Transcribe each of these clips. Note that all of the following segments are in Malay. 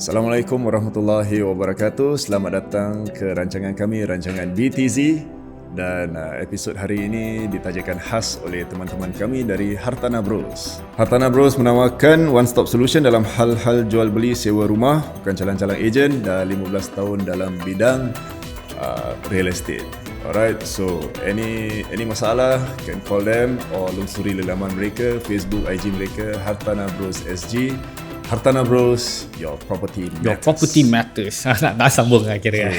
Assalamualaikum warahmatullahi wabarakatuh. Selamat datang ke rancangan kami, rancangan BTZ. Dan episod hari ini ditajakan khas oleh teman-teman kami dari Hartanah Bros. Hartanah Bros menawarkan one-stop solution dalam hal-hal jual beli sewa rumah. Bukan calang-calang ejen, dah 15 tahun dalam bidang real estate. Alright, so any masalah, can call them or lungsuri laman mereka, Facebook, IG mereka, Hartanah Bros SG. Hartanah Bros, your property matters. Your property matters. Nak sambung lah kira.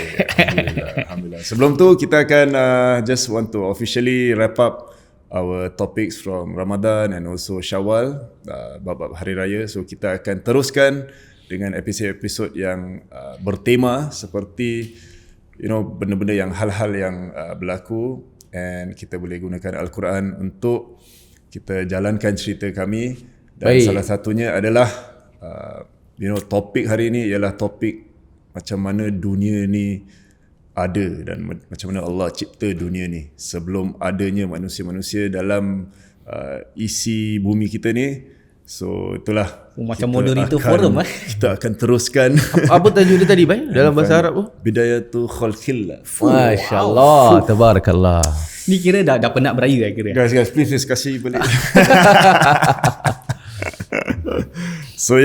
Alhamdulillah. Sebelum tu kita akan just want to officially wrap up our topics from Ramadan and also Syawal, bab-bab hari raya. So kita akan teruskan dengan episod-episod yang bertema seperti benda-benda yang hal-hal yang berlaku, and kita boleh gunakan Al-Quran untuk kita jalankan cerita kami. Dan salah satunya adalah topik hari ini ialah topik macam mana dunia ni ada dan macam mana Allah cipta dunia ni sebelum adanya manusia-manusia dalam isi bumi kita ni. So itulah macam moderator forum kita akan teruskan. Apa tajuk dia tadi dalam bahasa Arab tu? Bidayatul Khalqillah. Masya-Allah, tabarakallah. Ni kira dah penat beraya kira. Guys, please kasih balik. So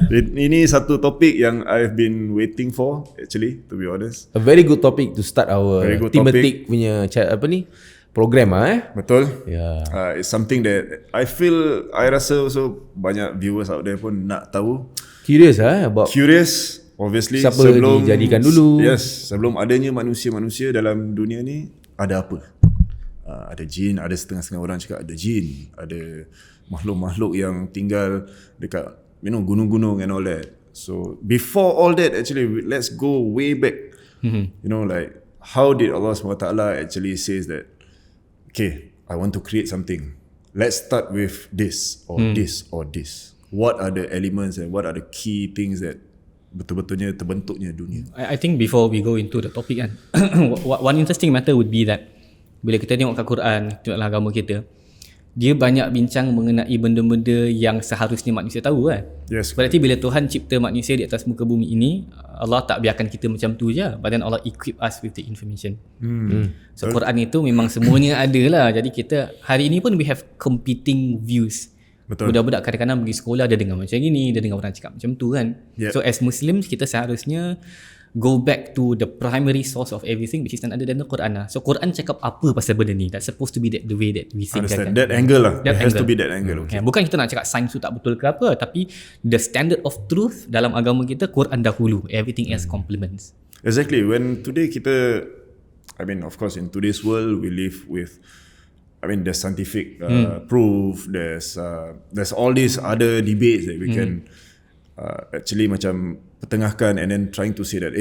ini satu topik yang I've been waiting for actually, to be honest. A very good topic to start our thematic punya program Betul. It's Yeah. something that I rasa also banyak viewers out there pun nak tahu. Curious about Curious obviously. siapa dijadikan dulu. Yes, sebelum adanya manusia-manusia dalam dunia ni ada apa? Ada jin, ada setengah-setengah orang cakap ada jin, ada makhluk-makhluk yang tinggal dekat gunung-gunung and all that. So before all that, actually let's go way back. Like how did Allah SWT actually says that, okay, I want to create something, let's start with this or this or this. What are the elements and what are the key things that betul-betulnya terbentuknya dunia? I think before we go into the topic kan, one interesting matter would be that bila kita tengok kat Quran, tengoklah agama kita, dia banyak bincang mengenai benda-benda yang seharusnya manusia tahu kan. Yes. Berarti bila Tuhan cipta manusia di atas muka bumi ini, Allah tak biarkan kita macam tu je, but then Allah equip us with the information. So Quran itu memang semuanya ada lah. Jadi kita hari ini pun we have competing views. Betul. Budak-budak kadang-kadang pergi sekolah dia dengar macam gini, dia dengar orang cakap macam tu kan. So as Muslims kita seharusnya go back to the primary source of everything, which is none other than the Quran lah. So Quran cakap apa pasal benda ni? That's supposed to be the way that we think. Understand. That angle lah. It has to be that angle. Okay. Bukan kita nak cakap sains tu tak betul ke apa, tapi the standard of truth dalam agama kita, Quran dahulu, everything else complements. Exactly. When today kita, of course in today's world we live with, there's scientific proof, there's all these other debates that we can actually macam petengahkan and then trying to say that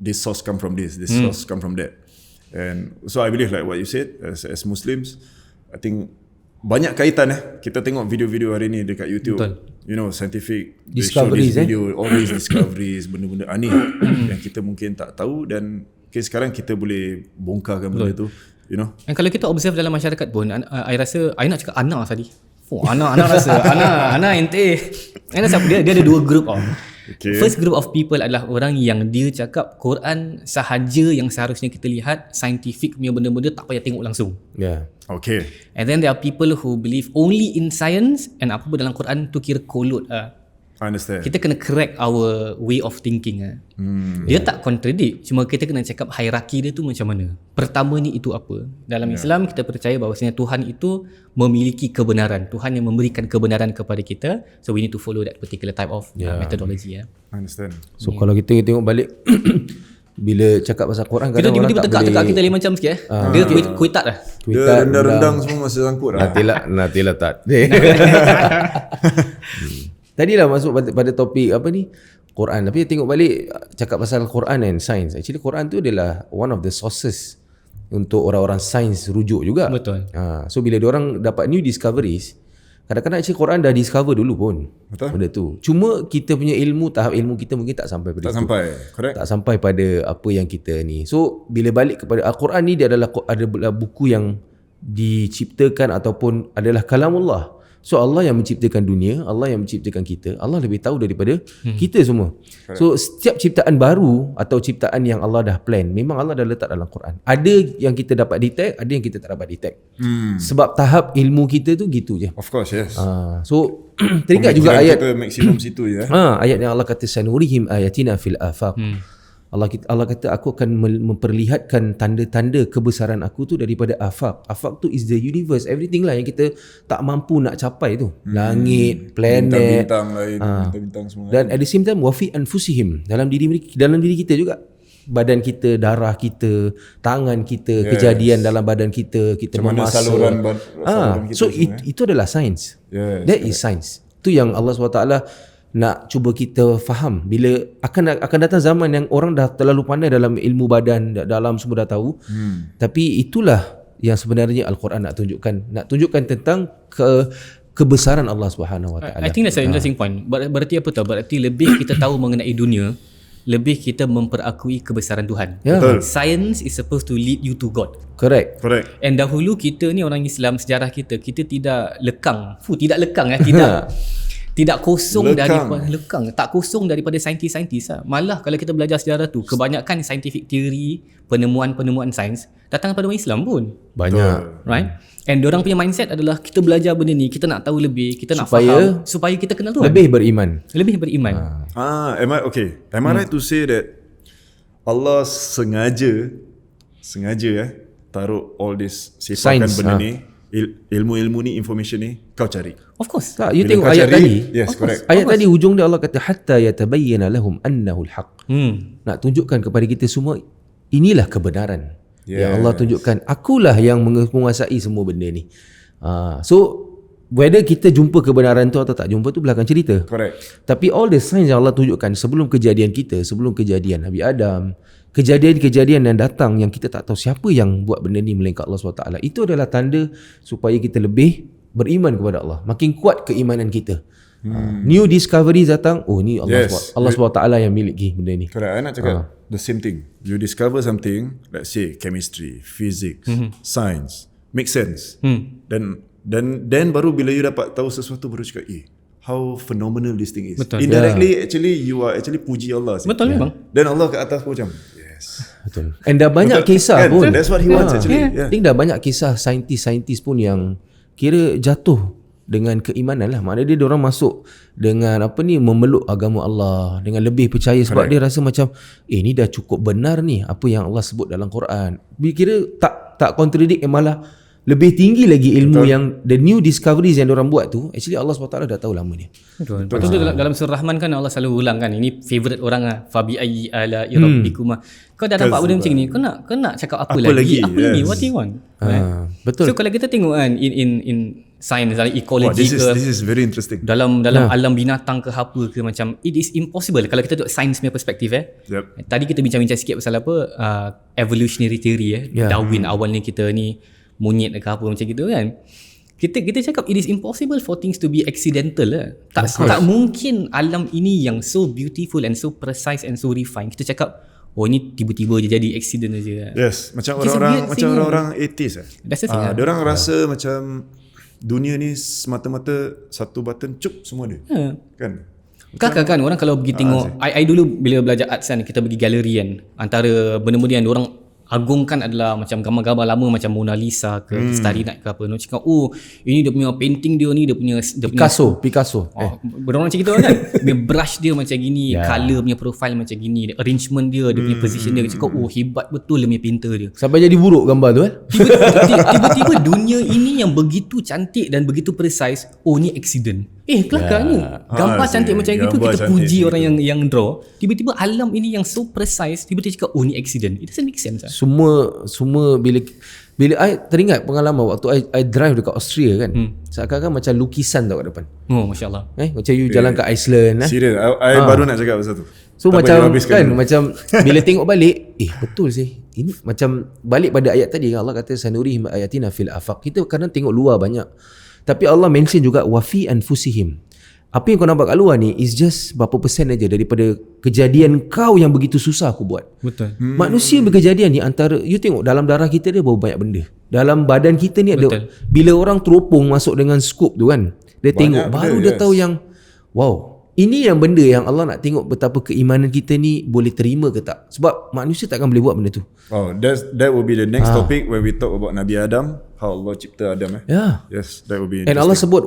this source come from this source come from that. And so I believe like what you said, as Muslims, I think banyak kaitan kita tengok video-video hari ni dekat YouTube. Betul. Scientific discoveries, video, all these discoveries, benda-benda aneh yang kita mungkin tak tahu, dan sekarang kita boleh bongkarkan benda tu. Dan kalau kita observe dalam masyarakat pun, I rasa, I nak cakap Ana tadi. Ana rasa Ana ente. Ana siapa dia ada dua group Okay. First group of people adalah orang yang dia cakap Quran sahaja yang seharusnya kita lihat, scientific punya benda-benda tak payah tengok langsung. Yeah. Okay. And then there are people who believe only in science, and apa dalam Quran tu kira kolot I understand. Kita kena correct our way of thinking. Dia tak contradict, cuma kita kena cakap hierarki dia tu macam mana. Pertama ni itu apa? Dalam Islam kita percaya bahawasanya Tuhan itu memiliki kebenaran. Tuhan yang memberikan kebenaran kepada kita. So we need to follow that particular type of methodology. I understand. So kalau kita tengok balik bila cakap pasal Quran, kita tiba-tiba tekak-tekak kita lain macam sikit dia kuitat lah. Dia rendang-rendang semua masih sangkut lah. Nantilah tak. Tadilah masuk pada topik Quran, tapi tengok balik cakap pasal Quran and science. Actually Quran tu adalah one of the sources untuk orang-orang sains rujuk juga. Betul. So bila diorang dapat new discoveries, kadang-kadang actually Quran dah discover dulu pun. Betul. Benda tu. Cuma kita punya tahap ilmu kita mungkin tak sampai pada Tak sampai, correct. Tak sampai pada apa yang kita ni. So bila balik kepada Al-Quran ni, dia adalah buku yang diciptakan ataupun adalah kalamullah. So Allah yang menciptakan dunia, Allah yang menciptakan kita, Allah lebih tahu daripada kita semua. So setiap ciptaan baru atau ciptaan yang Allah dah plan, memang Allah dah letak dalam Quran. Ada yang kita dapat detect, ada yang kita tak dapat detect. Sebab tahap ilmu kita tu gitu je. Of course, yes. So teringat juga ayat kita maksimum situ je. ayat yang Allah kata sanurihim ayatina fil afaq. Allah kata aku akan memperlihatkan tanda-tanda kebesaran aku tu daripada afaq. Afaq tu is the universe, everything lah yang kita tak mampu nak capai tu. Langit, planet, bintang lain, bintang semua. dan at the same time wafi anfusihim, dalam diri kita juga. Badan kita, darah kita, tangan kita, kejadian dalam badan kita Macam mana memasak. saluran kita So semua, itu adalah sains. Yes, That is science. Tu yang Allah SWT nak cuba kita faham. Bila akan datang zaman yang orang dah terlalu pandai dalam ilmu badan, dalam semua dah tahu. Tapi itulah yang sebenarnya Al-Quran nak tunjukkan tentang kebesaran Allah Subhanahu Wa Taala. I think that's an interesting point. Berarti apa tau? Berarti lebih kita tahu mengenai dunia, lebih kita memperakui kebesaran Tuhan. Betul. Science is supposed to lead you to God. Correct. And dahulu kita ni orang Islam, sejarah kita tidak lekang. Tidak kosong tak kosong daripada saintis-saintis lah. Malah kalau kita belajar sejarah tu, kebanyakan scientific theory, penemuan sains datang daripada orang Islam pun. Banyak. Right? And diorang punya mindset adalah kita belajar benda ni, kita nak tahu lebih, kita nak faham supaya kita kenal Tuhan. Lebih beriman. Am I right to say that Allah sengaja taruh all this sifatkan benda ni, ilmu ni, information ni kau cari. Of course. Tak, you Bila tengok kau ayat cari, tadi. yes, correct. Ayat tadi hujung dia Allah kata hatta yatabayyana lahum annahu al-haq. Nak tunjukkan kepada kita semua inilah kebenaran. Yang Allah tunjukkan akulah yang menguasai semua benda ni. So whether kita jumpa kebenaran tu atau tak jumpa tu belakang cerita. Correct. Tapi all the signs yang Allah tunjukkan sebelum kejadian kita, sebelum kejadian Nabi Adam, kejadian-kejadian yang datang yang kita tak tahu siapa yang buat benda ni melainkan Allah SWT, itu adalah tanda supaya kita lebih beriman kepada Allah. Makin kuat keimanan kita. New discoveries datang, oh ni Allah SWT yang miliki benda ni. Correct. I nak cakap the same thing. You discover something, let's say chemistry, physics, science, make sense. Then baru bila you dapat tahu sesuatu baru cakap, how phenomenal this thing is. Betul. Indirectly actually you are actually puji Allah. Betul memang. Dan Allah kat atas pun macam yes. Betul. And dah banyak kisah kan? pun. That's what he wants actually. I think dah banyak kisah saintis pun yang kira jatuh dengan keimanan lah. Maknanya dia orang masuk dengan memeluk agama Allah, dengan lebih percaya sebab dia rasa macam ni dah cukup benar ni apa yang Allah sebut dalam Quran. Dia kira tak contradict, malah lebih tinggi lagi ilmu yang the new discoveries yang diorang buat tu actually Allah SWT dah tahu lama ni. Betul. Betul tu dalam surah Rahman kan Allah selalu ulang kan, ini favorite orang lah, fabi ayyi ala rabbikuma. Kau dah dapat benda macam ni, kau nak cakap apa lagi? Apa lagi? What do you want? Betul. So kalau kita tengok kan in science, dalam ekologi this is very interesting. dalam alam binatang ke apa ke, macam it is impossible kalau kita tengok science punya perspektif. Tadi kita bincang-bincang sikit pasal evolutionary theory Darwin awalnya kita ni monyet ke apa macam gitu kan. Kita cakap it is impossible for things to be accidental lah. Tak mungkin alam ini yang so beautiful and so precise and so refined kita cakap ni tiba-tiba je jadi accident aja. Yes, macam orang-orang atheist That's the thing. Diorang rasa macam dunia ni semata-mata satu button cup semua dia. Kan? Kakak kan orang kalau pergi tengok I dulu bila belajar arts kan, kita pergi galeri kan, antara benda-benda yang orang agungkan adalah macam gambar-gambar lama macam Mona Lisa ke Starry Night ke apa. Cakap ini dia punya painting dia ni, dia punya Picasso. Berorang macam gitu kan. Dia brush dia macam gini, color punya profile macam gini, arrangement dia punya position dia. Cakap hebat betul dia punya painter dia. Sampai jadi buruk gambar tu kan. Tiba-tiba dunia ini yang begitu cantik dan begitu precise, ni accident. Kelakarnya gambar cantik macam gitu kita puji orang yang draw. Tiba-tiba alam ini yang so precise, tiba-tiba cakap ni accident. It doesn't make sense. Semua bila I teringat pengalaman waktu I drive dekat Austria kan. Seakan-akan macam lukisan tau kat depan. Masya-Allah. Macam you jalan kat Iceland. Serius, I baru nak cakap pasal tu. So macam kan, macam bila tengok balik, betul sih. Ini macam balik pada ayat tadi Allah kata sanurihim ayatina fil afaq. Kita kadang tengok luar banyak. Tapi Allah mention juga wafi anfusihim. Apa yang kau nampak kat luar ni is just berapa persen aja daripada kejadian kau yang begitu susah aku buat. Betul. Manusia berkejadian ni antara, you tengok dalam darah kita dia berapa banyak benda. Dalam badan kita ni ada, bila orang teropong masuk dengan scoop tu kan, Dia tengok benda, baru dia tahu yang wow, ini yang benda yang Allah nak tengok betapa keimanan kita ni boleh terima ke tak. Sebab manusia takkan boleh buat benda tu. Oh, that will be the next topic when we talk about Nabi Adam, how Allah cipta Adam. Yes, that will be And Allah sebut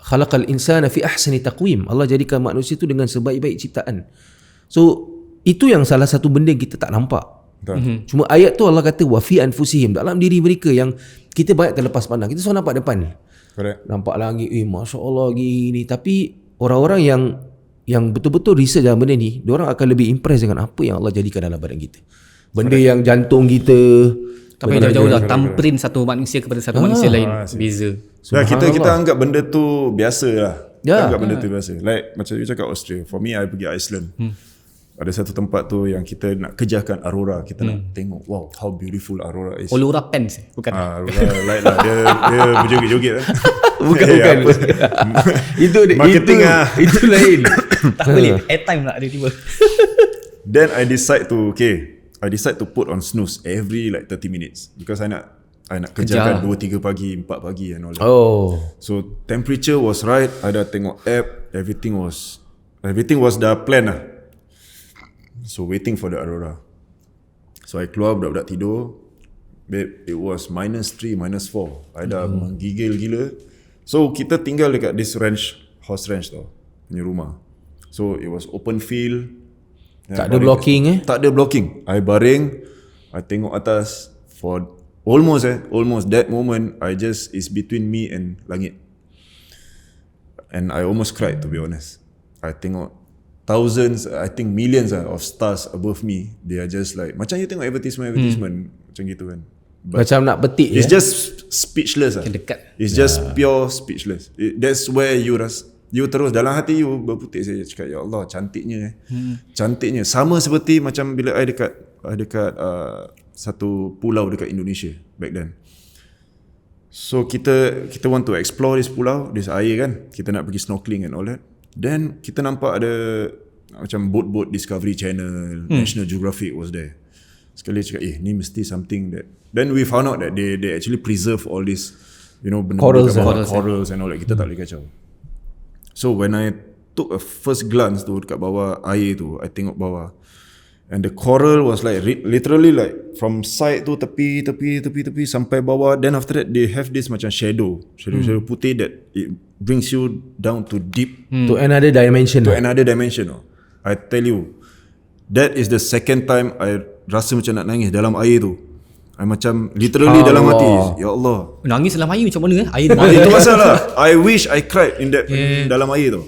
khalaqal insana fi ahsani taqwim. Allah jadikan manusia tu dengan sebaik-baik ciptaan. So itu yang salah satu benda yang kita tak nampak. Cuma ayat tu Allah kata wa fi anfusihim, dalam diri mereka yang kita banyak terlepas pandang. Kita selalu nampak depan. Correct. Nampak langit, masya-Allah gini. Tapi orang-orang yang betul-betul research dalam benda ni, diorang akan lebih impress dengan apa yang Allah jadikan dalam badan kita. Benda yang jantung kita, tapi jauh-jauh lah tamprin satu manusia kepada satu manusia lain beza. Kita anggap benda tu biasa lah. Kita anggap benda tu biasa. Like macam you cakap Australia, for me I pergi Iceland. Ada satu tempat tu yang kita nak kejarkan aurora. Kita nak tengok, wow, how beautiful aurora is. Aurora Pens bukan? Aurora light lah. Dia berjoget-joget lah. bukan. Marketing itu lain. Tak boleh airtime lah dia tiba. Then I decide to put on snooze every like 30 minutes because I nak kejarkan 2-3 pagi, 4 pagi and all that. So temperature was right. I dah tengok app, everything was dah plan lah. So waiting for the aurora. So I keluar budak-budak tidur. Babe, it was -3, -4. I dah menggigil gila. So kita tinggal dekat this house ranch tau, punya rumah. So it was open field. Tak ada blocking Tak ada blocking. I baring, I tengok atas for almost that moment is between me and langit. And I almost cried, to be honest. I tengok thousands, I think millions of stars above me. They are just like, macam you tengok advertisement macam gitu kan. But macam nak petik. It's just speechless lah. Dekat. It's just pure speechless. That's where you terus dalam hati you berputik. Saya cakap, ya Allah, cantiknya. Cantiknya. Sama seperti macam bila I dekat satu pulau dekat Indonesia back then. So kita want to explore this pulau, this air kan. Kita nak pergi snorkeling and all that. Then kita nampak ada macam boat Discovery Channel, National Geographic was there. Sekali cakap, ni mesti something that. Then we found out that they actually preserve all this, corals and all that. Kita tak boleh kacau. So when I took a first glance tu dekat bawah air tu, I tengok bawah. And the coral was like literally like from side tu tepi sampai bawah. Then after that they have this macam shadow putih that it brings you down to deep to another dimension. I tell you, that is the second time I rasa macam nak nangis dalam air tu. I macam literally dalam hati, ya Allah. Nangis dalam air macam mana air itu masalah. I wish I cried in that dalam air tu.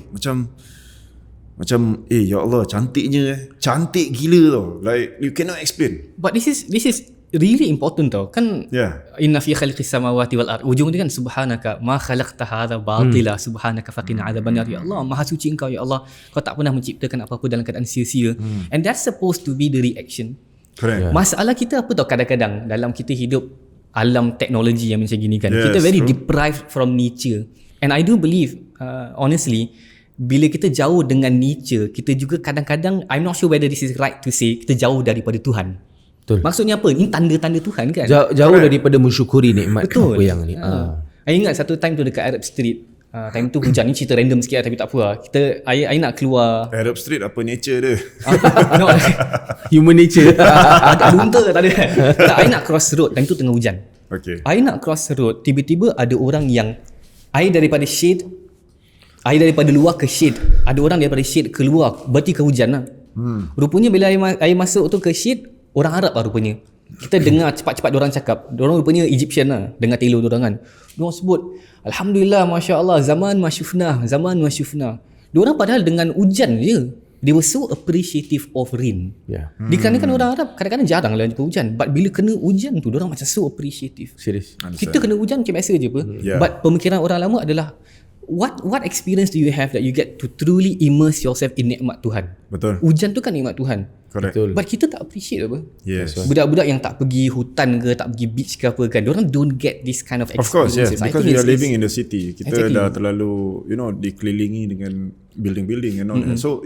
Macam ya Allah, cantiknya. Cantik gila tau. Like you cannot explain. But this is really important tau. Kan inna fi khalqis samawati wal ard. Ujung dia kan subhanaka ma khalaqta hadza batila subhanaka faqina adzabannar. Ya Allah, maha suci engkau ya Allah. Kau tak pernah menciptakan apa-apa dalam keadaan sia-sia. And that's supposed to be the reaction. Correct. Masalah kita apa tau, kadang-kadang dalam kita hidup alam teknologi yang macam gini kan. Kita very deprived from nature. And I do believe honestly, bila kita jauh dengan nature, kita juga kadang-kadang, I'm not sure whether this is right to say, kita jauh daripada Tuhan. Betul. Maksudnya apa? Ini tanda-tanda Tuhan kan? Jauh daripada mensyukuri nikmat apa yang ni. I ingat satu time tu dekat Arab Street. Time tu hujan, ni cerita random sikit tapi tak apa lah. I nak keluar. Arab Street apa nature dia? No, human nature. agak lunta tak ada. Tak, I nak cross road. Time tu tengah hujan. Okay. I nak cross road. Tiba-tiba ada orang yang I daripada luar ke shade. Ada orang daripada shade keluar, berarti ke hujan lah. Rupanya bila air masuk tu ke shade, orang Arab lah rupanya. Kita dengar cepat-cepat diorang cakap. Diorang rupanya Egyptian lah. Dengar telo diorang kan. Diorang sebut, Alhamdulillah, Masya Allah, zaman masyufna. Diorang padahal dengan hujan je. They were so appreciative of rain. Dikarenakan orang Arab kadang-kadang jarang lah jumpa hujan. But bila kena hujan tu, diorang macam so appreciative. Serius. Kita kena hujan macam biasa je apa. But pemikiran orang lama adalah, what experience do you have that you get to truly immerse yourself in nikmat Tuhan? Betul. Hujan tu kan nikmat Tuhan. Correct. Betul. But kita tak appreciate apa. Yes. Budak-budak yang tak pergi hutan ke, tak pergi beach ke apa kan, diorang don't get this kind of Of course, experiences. yes. Because we are living in the city. Kita dah terlalu, dikelilingi dengan building and all that. So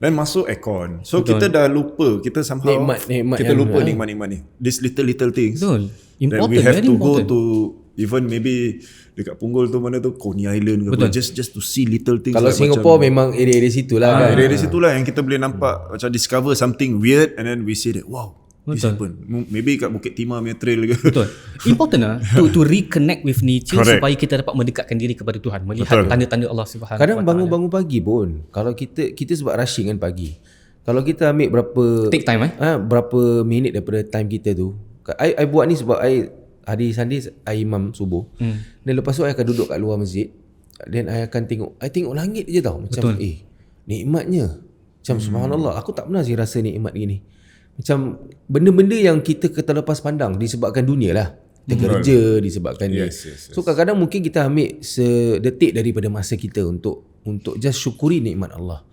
then masuk aircon. So kita dah lupa. Kita somehow nikmat kita lupa nikmat-nikmat ni. These little things. Betul. Important, Important, we have very to important. go even maybe dekat Punggol tu mana tu Coney Island ke apa, just to see little things. Kalau like Singapore memang area-area situ lah kan. Dari situ lah yang kita boleh nampak macam discover something weird and then we say that wow, this happen. Maybe kat Bukit Timah punya trail ke. Betul. Important lah to reconnect with nature. Correct. Supaya kita dapat mendekatkan diri kepada Tuhan, melihat tanda-tanda Allah Subhanahu Kadang Wa Taala. bangun-bangun pagi pun, kalau kita sebab rushing kan pagi, kalau kita ambil Take time berapa minit daripada time kita tu. I buat ni sebab hari Sunday I imam subuh. Dan lepas tu I akan duduk kat luar masjid. Then I akan tengok langit je tau. Macam nikmatnya. Macam subhanallah, aku tak pernah sih rasa nikmat gini. Macam benda-benda yang kita terlepas pandang disebabkan dunia lah. Kita kerja disebabkan ni. So kadang-kadang mungkin kita ambil sedetik daripada masa kita untuk just syukuri nikmat Allah.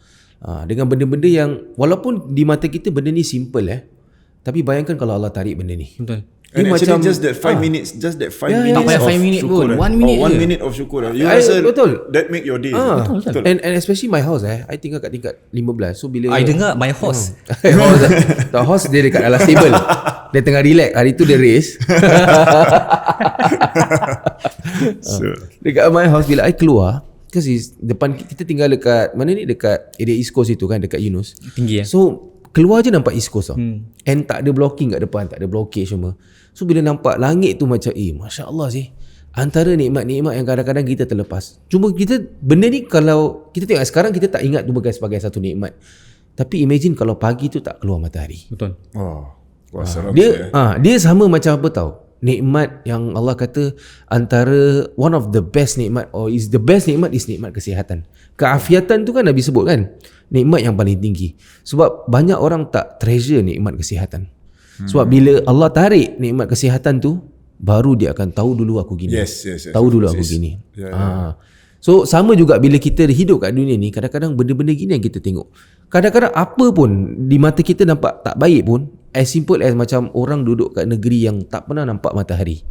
Dengan benda-benda yang walaupun di mata kita benda ni simple tapi bayangkan kalau Allah tarik benda ni. Betul. And Dia actually macam, just that 5 minutes, just that 5 minutes tak payah of 5 minit syukur. pun. 1 minute 1 je. minute of syukur. You rasa betul. that make your day. Betul. And especially my house I tinggal kat tingkat 15. So bila I dengar my horse. The horse dia dekat alas table. Dia tengah relax. Hari tu dia race. Dekat my house bila I keluar, because depan kita tinggal dekat mana ni, dekat area East Coast itu kan, dekat Yunus. Tinggi So keluar je nampak East Coast tau. And tak ada blocking kat depan, tak ada blockage semua. So bila nampak langit tu macam Masya Allah sih. Antara nikmat-nikmat yang kadang-kadang kita terlepas. Cuma kita benda ni kalau kita tengok sekarang kita tak ingat tu sebagai satu nikmat. Tapi imagine kalau pagi tu tak keluar matahari. Betul. Oh, wah, seram Dia sama macam apa tau. Nikmat yang Allah kata antara one of the best nikmat, or is the best nikmat is nikmat kesihatan. Keafiatan tu kan Nabi sebut kan, nikmat yang paling tinggi. Sebab banyak orang tak treasure nikmat kesihatan. Sebab bila Allah tarik nikmat kesihatan tu, baru dia akan tahu dulu aku gini. Yes. Tahu dulu aku gini. So sama juga bila kita hidup kat dunia ni, kadang-kadang benda-benda gini yang kita tengok. Kadang-kadang apa pun di mata kita nampak tak baik pun, as simple as macam orang duduk kat negeri yang tak pernah nampak matahari.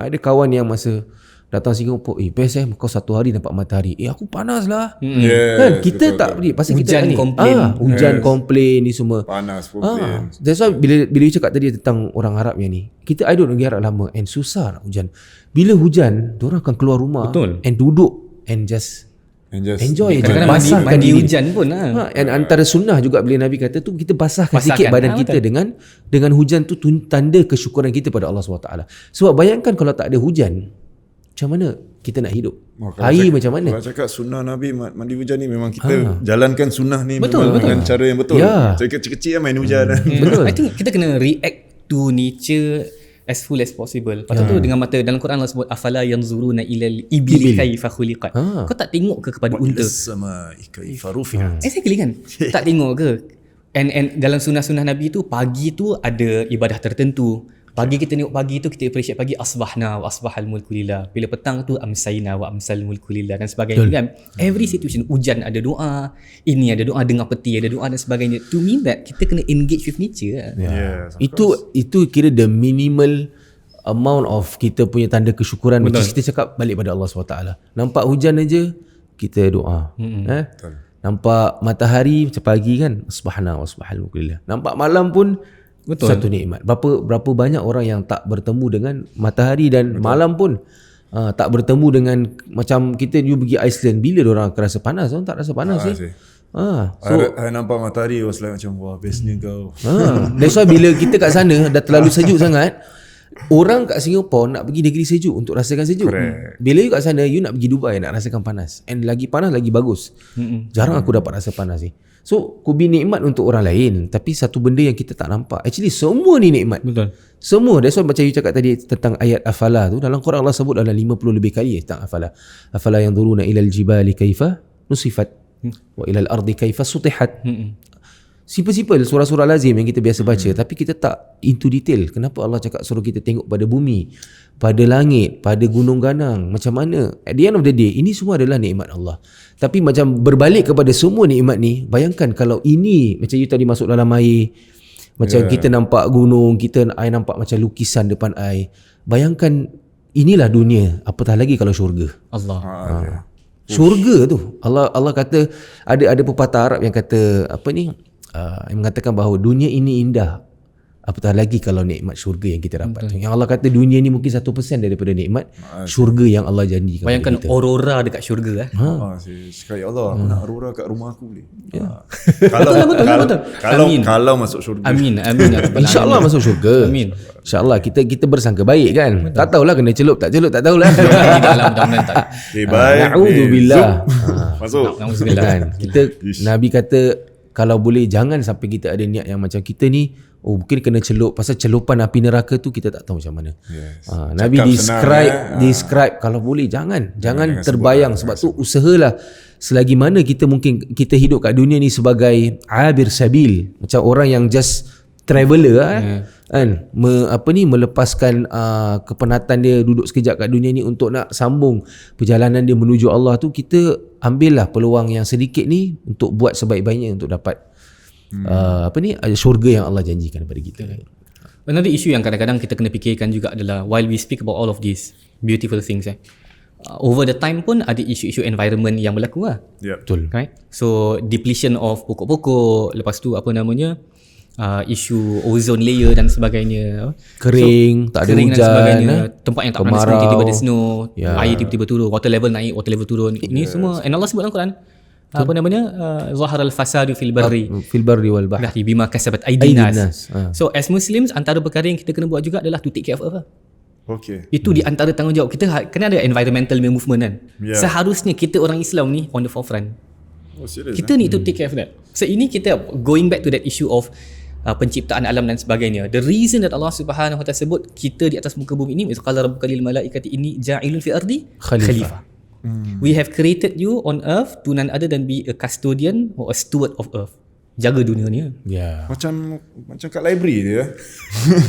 Ada kawan yang masa datang Singapura, best kau satu hari nampak matahari. Aku panas lah. Kan kita betul, tak pergi pasal hujan kita komplain. Hujan komplain ni semua. Panas komplain. That's why bila you cakap tadi tentang orang Arab yang ni, kita I duduk negeri Arab lama and susah nak hujan. Bila hujan, diorang akan keluar rumah and duduk and just enjoy. Kadang-kadang mandi hujan pun And antara sunnah juga bila Nabi kata tu, kita basahkan sikit badan kita dengan hujan tu, tanda kesyukuran kita pada Allah SWT. Sebab bayangkan kalau tak ada hujan, macam mana kita nak hidup? Air macam mana? Kalau cakap sunnah Nabi mandi hujan ni, memang kita jalankan sunnah ni betul. dengan cara yang betul. Kecil-kecil main hujan. Betul. I think kita kena react to nature as full as possible. Lepas tu dengan mata, dalam Quran Allah sebut afala yanzuruna ilal ibili kaifa khuliqat. Kau tak tengok ke kepada unta? Sama kaifa rufi'at. Exactly kan? Tak tengok ke? And dalam sunnah-sunnah Nabi tu, pagi tu ada ibadah tertentu. Pagi kita tengok pagi tu, kita appreciate pagi, asbahna wa asbahal mulku lillah. Bila petang tu amsayna wa amsal mulku lillah dan sebagainya kan. Every situation, hujan ada doa, ini ada doa, dengar peti ada doa dan sebagainya. To me that kita kena engage with nature. Itu kira the minimal amount of kita punya tanda kesyukuran. Which is kita cakap balik pada Allah SWT. Nampak hujan aja kita doa. Nampak matahari macam pagi kan, asbahna wa asbahal mulku lillah. Nampak malam pun satu nikmat. Berapa banyak orang yang tak bertemu dengan matahari dan malam pun tak bertemu dengan, macam kita you pergi Iceland, bila orang akan rasa panas? Orang tak rasa panas sih. So I nampak matahari was like macam wah bestnya kau. That's why bila kita kat sana dah terlalu sejuk sangat, orang kat Singapore nak pergi negeri sejuk untuk rasakan sejuk. Bila you kat sana, you nak pergi Dubai nak rasakan panas. And lagi panas lagi bagus. Jarang aku dapat rasa panas ni. So could be nikmat untuk orang lain, tapi satu benda yang kita tak nampak. Actually semua ni nikmat. Betul. Semua. That's why macam you cakap tadi tentang ayat afala tu, dalam Quran Allah sebut dalam 50 lebih kali tentang afala. Afala yanzuruna ilal jibali kaifa nusifat wa ilal ardi kaifa sutihat. Simple-simple surah-surah lazim yang kita biasa baca, tapi kita tak into detail. Kenapa Allah cakap suruh kita tengok pada bumi, pada langit, pada gunung ganang, macam mana? At the end of the day, ini semua adalah nikmat Allah. Tapi macam berbalik kepada semua nikmat ni, bayangkan kalau ini, macam you tadi masuk dalam air, macam kita nampak gunung, I nampak macam lukisan depan I. Bayangkan inilah dunia, apatah lagi kalau syurga. Allah. Syurga tu. Allah kata, ada pepatah Arab yang kata apa ni? Yang mengatakan bahawa dunia ini indah apatah lagi kalau nikmat syurga yang kita dapat. Yang Allah kata dunia ni mungkin 1% daripada nikmat syurga yang Allah janjikan. Bayangkan kita. aurora dekat syurga Sekali Allah, aku nak aurora kat rumah aku boleh. Betul. Amin. Kalau masuk syurga. Amin. InsyaAllah masuk syurga. Amin. InsyaAllah kita bersangka baik kan. Tak tahulah kena celup tak tahulah. Mudah-mudahan tak. Okay, baik. Na'udzubillah. Masuk. Nauzubillah. Kan? Kita Nabi kata kalau boleh jangan sampai kita ada niat yang macam kita ni mungkin kena celup, pasal celupan api neraka tu kita tak tahu macam mana. Yes. Nabi Cakap describe kalau boleh jangan terbayang sebab tu usahalah selagi mana kita mungkin kita hidup kat dunia ni sebagai abir sabil, macam orang yang just traveller kan, melepaskan kepenatan dia duduk sekejap kat dunia ni untuk nak sambung perjalanan dia menuju Allah tu, kita ambillah peluang yang sedikit ni untuk buat sebaik-baiknya untuk dapat syurga yang Allah janjikan kepada kita. Another issue yang kadang-kadang kita kena fikirkan juga adalah while we speak about all of these beautiful things over the time pun ada isu-isu environment yang berlaku lah. Betul. Right? So depletion of pokok-pokok, lepas tu isu ozone layer dan sebagainya, kering, tak ada kering hujan, dan sebagainya, tempat yang tak pernah snow tiba-tiba ada snow, air tiba-tiba turun, water level naik, water level turun. Ini semua, and Allah sebut dalam Quran zaharal fasadu fil barri wal bahri bima kasabat Aydin aydinas. nas. So as Muslims, antara perkara yang kita kena buat juga adalah to take care of earth. Okay. Itu di antara tanggungjawab kita. Kena ada environmental movement kan. Seharusnya kita orang Islam ni on the forefront. Serious, kita need to take care of that. So ini kita going back to that issue of penciptaan alam dan sebagainya. The reason that Allah Subhanahu wa taala sebut kita di atas muka bumi ini, qala rabbuka lil malaikati inni ja'ilun fi ardi khalifah. We have created you on earth to none other than be a custodian or a steward of earth. Jaga dunia ni. Macam kat library dia.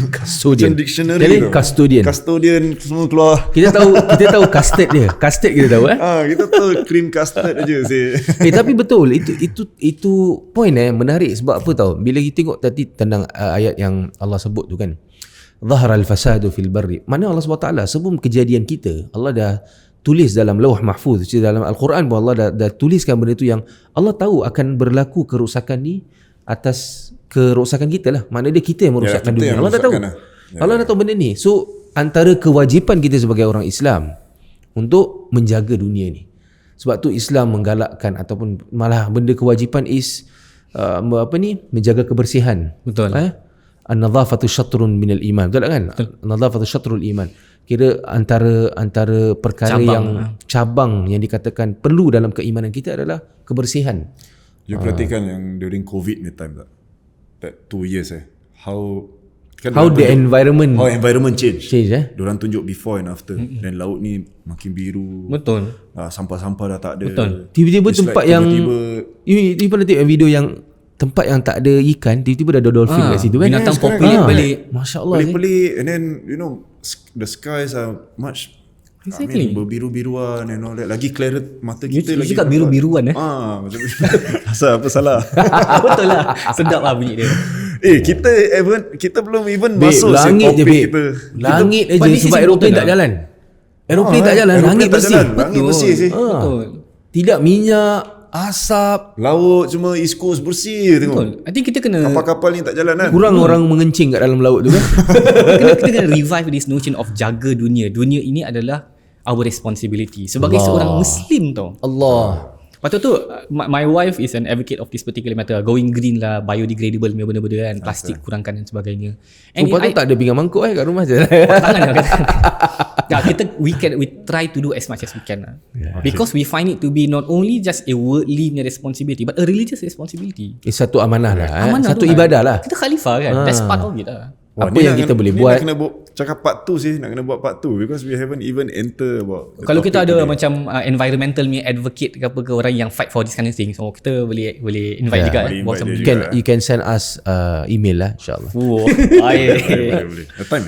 Custodian. Macam dictionary tu. Custodian semua keluar. Kita tahu custard dia. Custard kita tahu kita tahu cream custard aja sih. Tapi betul itu point menarik sebab apa tahu? Bila kita tengok tadi tentang ayat yang Allah sebut tu kan. Zaharal fasadu fil barri. Mana Allah SWT sebelum kejadian kita, Allah dah tulis dalam Lauh Mahfuz, dalam Al-Quran pun Allah dah tuliskan benda tu yang Allah tahu akan berlaku kerosakan ni atas kerosakan kita lah. Maknanya kita yang merosakkan dunia. Allah dah tahu. Allah dah tahu benda ni. So antara kewajipan kita sebagai orang Islam untuk menjaga dunia ni. Sebab tu Islam menggalakkan ataupun malah benda kewajipan is menjaga kebersihan. Betul. An-nadhafatu syatrun minal iman. Betul tak kan? An-nadhafatu syatrul iman. Kira antara perkara cabang yang dikatakan perlu dalam keimanan kita adalah kebersihan. You perhatikan yang during COVID ni time that 2 years how the environment change Diorang tunjuk before and after. Dan laut ni makin biru. Betul. Sampah-sampah dah tak ada. Betul. Tiba-tiba tempat yang you pernah tengok video yang tempat yang tak ada ikan, tiba-tiba dah ada dolphin kat situ kan. Binatang pelik-pelik. Masya-Allah. Pelik-pelik, and then the skies are much berbiru-biruan and all that. Lagi clear mata kita lagi. Cakap biru-biruan macam asal apa salah. Betul lah. Sedap lah bunyi dia. Kita belum even masuk langit je kita. Langit aja sebab aeroplan tak jalan. Aeroplan tak jalan, langit bersih. Langit bersih sih. Betul. Tidak minyak, asap, laut cuma East Coast bersih tengok. Betul. I think kita kena kapal-kapal ni tak jalan kan. Kurang orang mengencing kat dalam laut tu kan. kita kena revive this notion of jaga dunia. Dunia ini adalah our responsibility sebagai seorang Muslim tau. Allah. Lepas tu my wife is an advocate of this particular matter. Going green lah, biodegradable punya benda-benda kan, plastik kurangkan dan sebagainya. And lepas tu tak ada pinggan mangkuk kat rumah je. Tangan lah kata. we try to do as much as we can lah. Because we find it to be not only just a worldly responsibility but a religious responsibility. Satu amanah lah. Satu tu ibadah lah. Kita khalifah kan. That's part of it lah. Apa yang kita boleh buat. Nak kena cakap part 2 sih. Nak kena buat part 2 because we haven't even enter about kalau kita ada today. Macam environmental ni advocate ke apa ke, orang yang fight for this kind of thing, so kita boleh invite juga. You can send us email lah insyaAllah. boleh. Time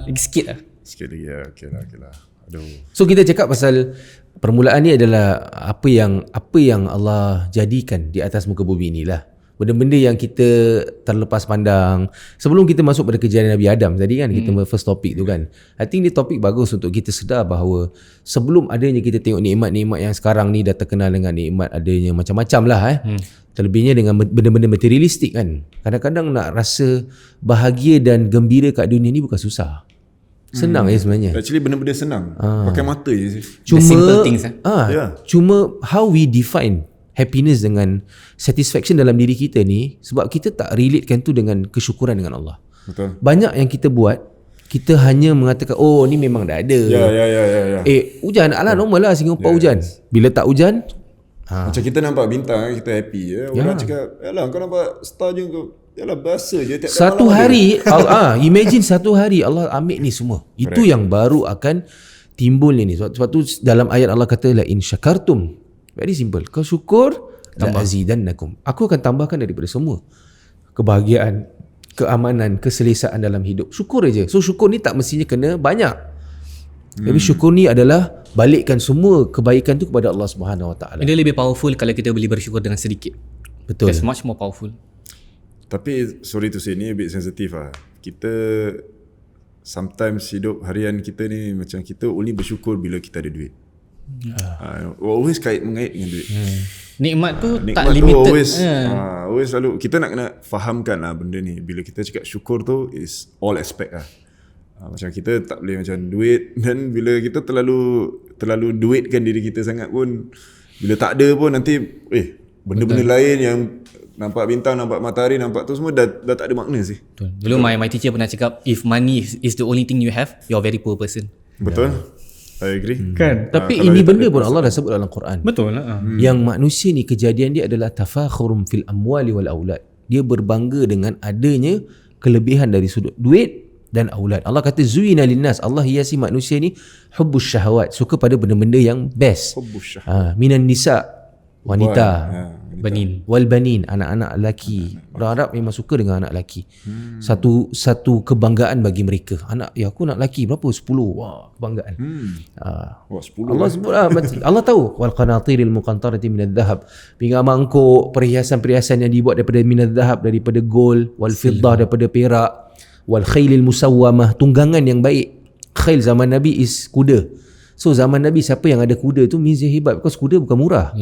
lagi sikit lah. Sikit lagi ya. Okay lah. Aduh. So kita cakap pasal permulaan ni adalah apa yang Allah jadikan di atas muka bumi ni lah. benda-benda yang kita terlepas pandang. Sebelum kita masuk pada kejadian Nabi Adam tadi kan, kita first topic tu kan, I think ni topik bagus untuk kita sedar bahawa sebelum adanya kita tengok nikmat-nikmat yang sekarang ni dah terkenal dengan nikmat adanya macam-macam lah terlebihnya dengan benda-benda materialistik kan. Kadang-kadang nak rasa bahagia dan gembira kat dunia ni bukan susah, senang sebenarnya. Actually benda-benda senang. Pakai mata je sih. Cuma simple things, cuma how we define happiness dengan satisfaction dalam diri kita ni, sebab kita tak relatekan tu dengan kesyukuran dengan Allah. Betul. Banyak yang kita buat, kita hanya mengatakan oh ni memang dah ada. Ya. Hujan alah normal lah Singapura hujan. Bila tak hujan Macam kita nampak bintang, kita happy je. Orang cakap, yalah kau nampak star je kau. Yalah biasa je tiap satu hari imagine satu hari Allah ambil ni semua. Itu yang baru akan timbul ni. Sebab tu dalam ayat Allah kata la in syakartum, very simple, kau syukur la azidannakum, aku akan tambahkan daripada semua kebahagiaan, keamanan, keselesaan dalam hidup. Syukur aja. So syukur ni tak mestinya kena banyak. Tapi syukur ni adalah balikkan semua kebaikan tu kepada Allah Subhanahu Wa Taala. Dia lebih powerful kalau kita boleh bersyukur dengan sedikit. Betul. That's much more powerful. Tapi sorry to say, ni a bit sensitive lah. Kita sometimes hidup harian kita ni macam kita only bersyukur bila kita ada duit. Always mengait dengan duit. Nikmat tu Nikmat tak limited. Always selalu kita nak kena fahamkan lah benda ni. Bila kita cakap syukur tu is all aspect lah. Macam kita tak boleh macam duit, dan bila kita terlalu duitkan diri kita sangat pun, bila tak ada pun nanti benda-benda lain yang nampak bintang, nampak matahari, nampak tu semua dah tak ada makna sih. Betul. Dulu my teacher pernah cakap, if money is the only thing you have, you're a very poor person. Betul. I agree. Kan? Tapi ini benda pun Allah dah sebut dalam Quran. Betul lah. Yang manusia ni kejadian dia adalah tafakhurum fil amwali wal aulad. Dia berbangga dengan adanya kelebihan dari sudut duit dan aulad. Allah kata zuina linnas, Allah hiasi manusia ni hubbus syahwat, suka pada benda-benda yang best. Hubbus syahwat. Minan nisa, wanita, Banin. wal banin, anak-anak lelaki. Orang Arab memang suka dengan anak lelaki. Satu kebanggaan bagi mereka. Aku nak lelaki berapa? 10. Wah, kebanggaan. 10. Allah sebut lah, Allah tahu wal qanatiril muqantarati minadh dhahab, pinggan mangkuk, perhiasan-perhiasan yang dibuat daripada minadh dhahab, daripada gold, wal fiddah, daripada perak, wal khailil musawwamah, tunggangan yang baik. Khail zaman Nabi is kuda. So zaman Nabi siapa yang ada kuda tu means dia hebat, because kuda bukan murah.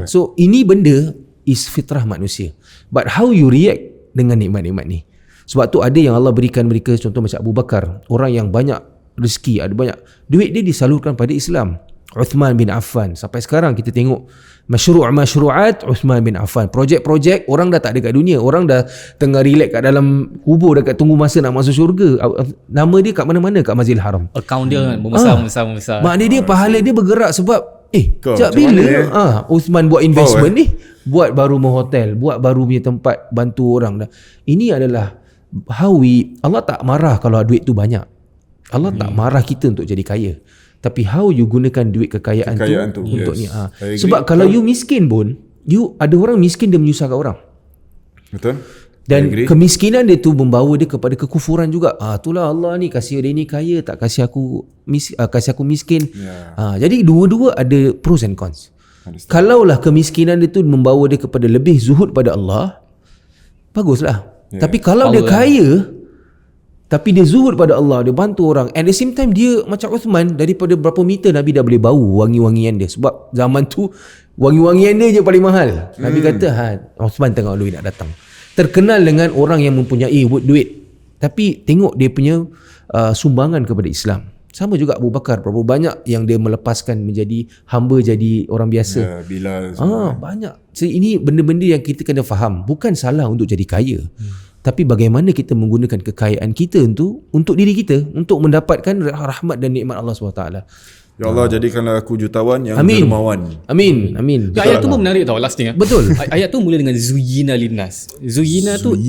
So ini benda is fitrah manusia. But how you react dengan nikmat-nikmat ni? Sebab tu ada yang Allah berikan mereka, contoh macam Abu Bakar, orang yang banyak rezeki, ada banyak duit, dia disalurkan pada Islam. Uthman bin Affan, sampai sekarang kita tengok masyru'at Uthman bin Affan, projek-projek, orang dah tak ada kat dunia, orang dah tengah relax kat dalam kubur dekat tunggu masa nak masuk syurga. Nama dia kat mana-mana kat Masjidil Haram. Account dia membesar. Maknanya dia pahala dia bergerak sebab sekejap macam bila mana, Uthman buat investment ni, buat baru hotel, buat baru punya tempat, bantu orang dah. Ini adalah how Allah tak marah kalau duit tu banyak. Allah tak marah kita untuk jadi kaya. Tapi how you gunakan duit kekayaan tu untuk ni. Sebab kalau you miskin pun, ada orang miskin dia menyusahkan orang. Betul. Dan kemiskinan dia tu membawa dia kepada kekufuran juga. Itulah Allah ni kasih dia ni kaya, tak kasih aku miskin. Jadi dua-dua ada pros and cons. Kalaulah kemiskinan dia tu membawa dia kepada lebih zuhud pada Allah, baguslah. Tapi kalau dia kaya tapi dia zuhud pada Allah, dia bantu orang, at the same time dia macam Uthman, daripada berapa meter Nabi dah boleh bau wangi-wangian dia. Sebab zaman tu wangi-wangian dia je paling mahal. Nabi kata Uthman tengok duit nak datang. Terkenal dengan orang yang mempunyai duit, tapi tengok dia punya sumbangan kepada Islam. Sama juga Abu Bakar, berapa banyak yang dia melepaskan menjadi hamba, jadi orang biasa. Bilal. Banyak. So, ini benda-benda yang kita kena faham. Bukan salah untuk jadi kaya. Tapi bagaimana kita menggunakan kekayaan kita untuk diri kita, untuk mendapatkan rahmat dan nikmat Allah SWT. Ya Allah, jadikanlah aku jutawan yang dermawan. Amin. Ayat tu pun menarik tau, last thing. Betul. Ayat tu mula dengan Zuyina linnas. Zuyina tu,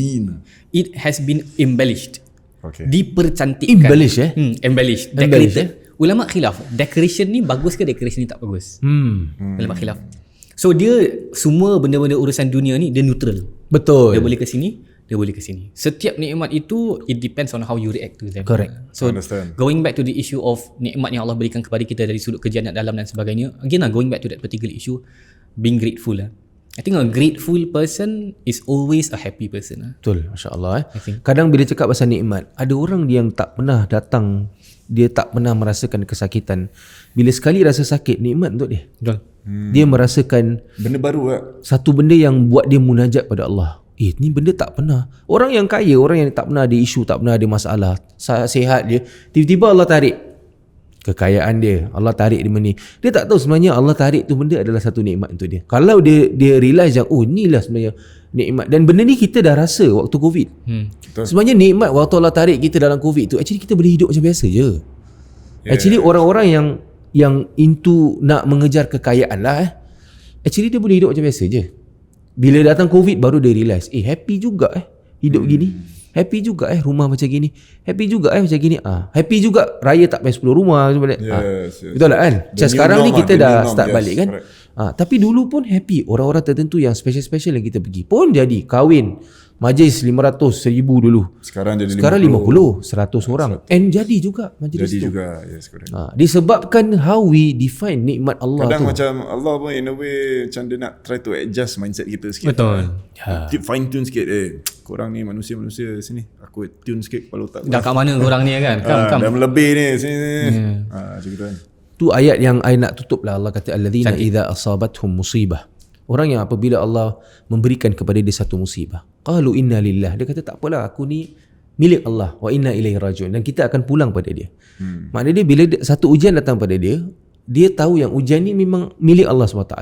it has been embellished. Dipercantikkan. Embellished. Decorated. Ulama khilaf, decoration ni bagus ke decoration ni tak bagus? Ulama khilaf. So dia semua benda-benda urusan dunia ni dia neutral. Betul. Dia boleh ke sini, dia boleh ke sini. Setiap nikmat itu, it depends on how you react to them. Correct. So going back to the issue of nikmat yang Allah berikan kepada kita dari sudut kejadian dalam dan sebagainya, again going back to that particular issue, being grateful lah. I think a grateful person is always a happy person. Betul, masya-Allah think. Kadang bila cakap pasal nikmat, ada orang yang tak pernah datang, dia tak pernah merasakan kesakitan. Bila sekali rasa sakit, nikmat untuk dia. Betul. Dia merasakan Benda baru lah. satu benda yang buat dia munajat pada Allah. Ni benda tak pernah. Orang yang kaya, orang yang tak pernah ada isu, tak pernah ada masalah, sihat dia, tiba-tiba Allah tarik kekayaan dia, Allah tarik dia ni. Dia tak tahu sebenarnya Allah tarik tu benda adalah satu nikmat untuk dia. Kalau dia realize yang inilah sebenarnya nikmat, dan benda ni kita dah rasa waktu COVID. Sebenarnya nikmat waktu Allah tarik kita dalam COVID tu, actually kita boleh hidup macam biasa je. Actually orang-orang yang into nak mengejar kekayaan lah actually dia boleh hidup macam biasa je. Bila datang COVID baru dia realize, happy juga hidup gini. Happy juga rumah macam gini. Happy juga macam gini. Happy juga raya tak payah 10 rumah balik. Yes. Betul tak kan? Macam sekarang ni kita dah start balik kan. Correct. Tapi dulu pun happy. Orang-orang tertentu yang special-special yang kita pergi pun jadi kahwin. Majlis 500, 1000 dulu. Sekarang jadi 50, 100 orang. And jadi juga majlis Jadi tu. juga. Yes, correct. Disebabkan how we define nikmat Allah Kadang tu. macam Allah pun in a way macam dia nak try to adjust mindset kita sikit. Betul. Keep fine tune sikit. Korang ni manusia-manusia sini. Aku tune sikit kepala otak. Dah kat mana korang ni kan? Come. Dah melebih ni sini. Macam gitu kan. Tu ayat yang I nak tutup lah. Allah kata alladzina idza asabathum musibah. Orang yang apabila Allah memberikan kepada dia satu musibah, qalu inna lillah. Dia kata tak apalah, aku ni milik Allah, wa inna ilaihi rajiun, dan kita akan pulang pada dia. Maknanya dia bila satu ujian datang pada dia, dia tahu yang ujian ni memang milik Allah SWT.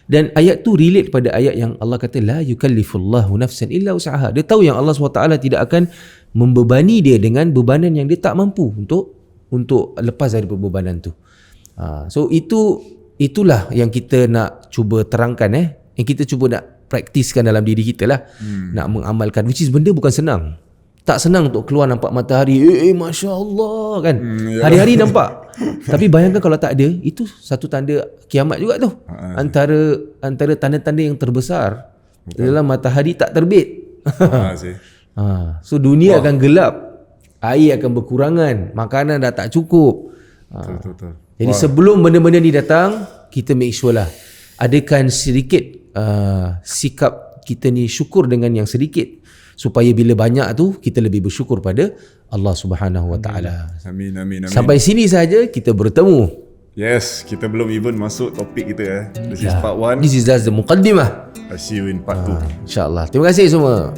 Dan ayat tu relate pada ayat yang Allah kata la yukallifullahu nafsan illa usaha. Dia tahu yang Allah SWT tidak akan membebani dia dengan bebanan yang dia tak mampu untuk lepas dari bebanan tu. So itulah yang kita nak cuba terangkan yang kita cuba nak praktiskan dalam diri kita lah. Nak mengamalkan, which is benda bukan senang. Tak senang untuk keluar nampak matahari, Masya Allah kan. Hari-hari nampak. Tapi bayangkan kalau tak ada, itu satu tanda kiamat juga tu. Antara tanda-tanda yang terbesar adalah matahari tak terbit. So dunia akan gelap, air akan berkurangan, makanan dah tak cukup. Betul. Jadi sebelum benda-benda ni datang, kita make sure lah adakan sedikit sikap kita ni syukur dengan yang sedikit, supaya bila banyak tu kita lebih bersyukur pada Allah Subhanahu Wa Taala. Amin. Sampai sini saja kita bertemu. Yes, kita belum even masuk topik kita This is part 1. This is just the muqaddimah. I see you in part 2. InsyaAllah. Terima kasih semua.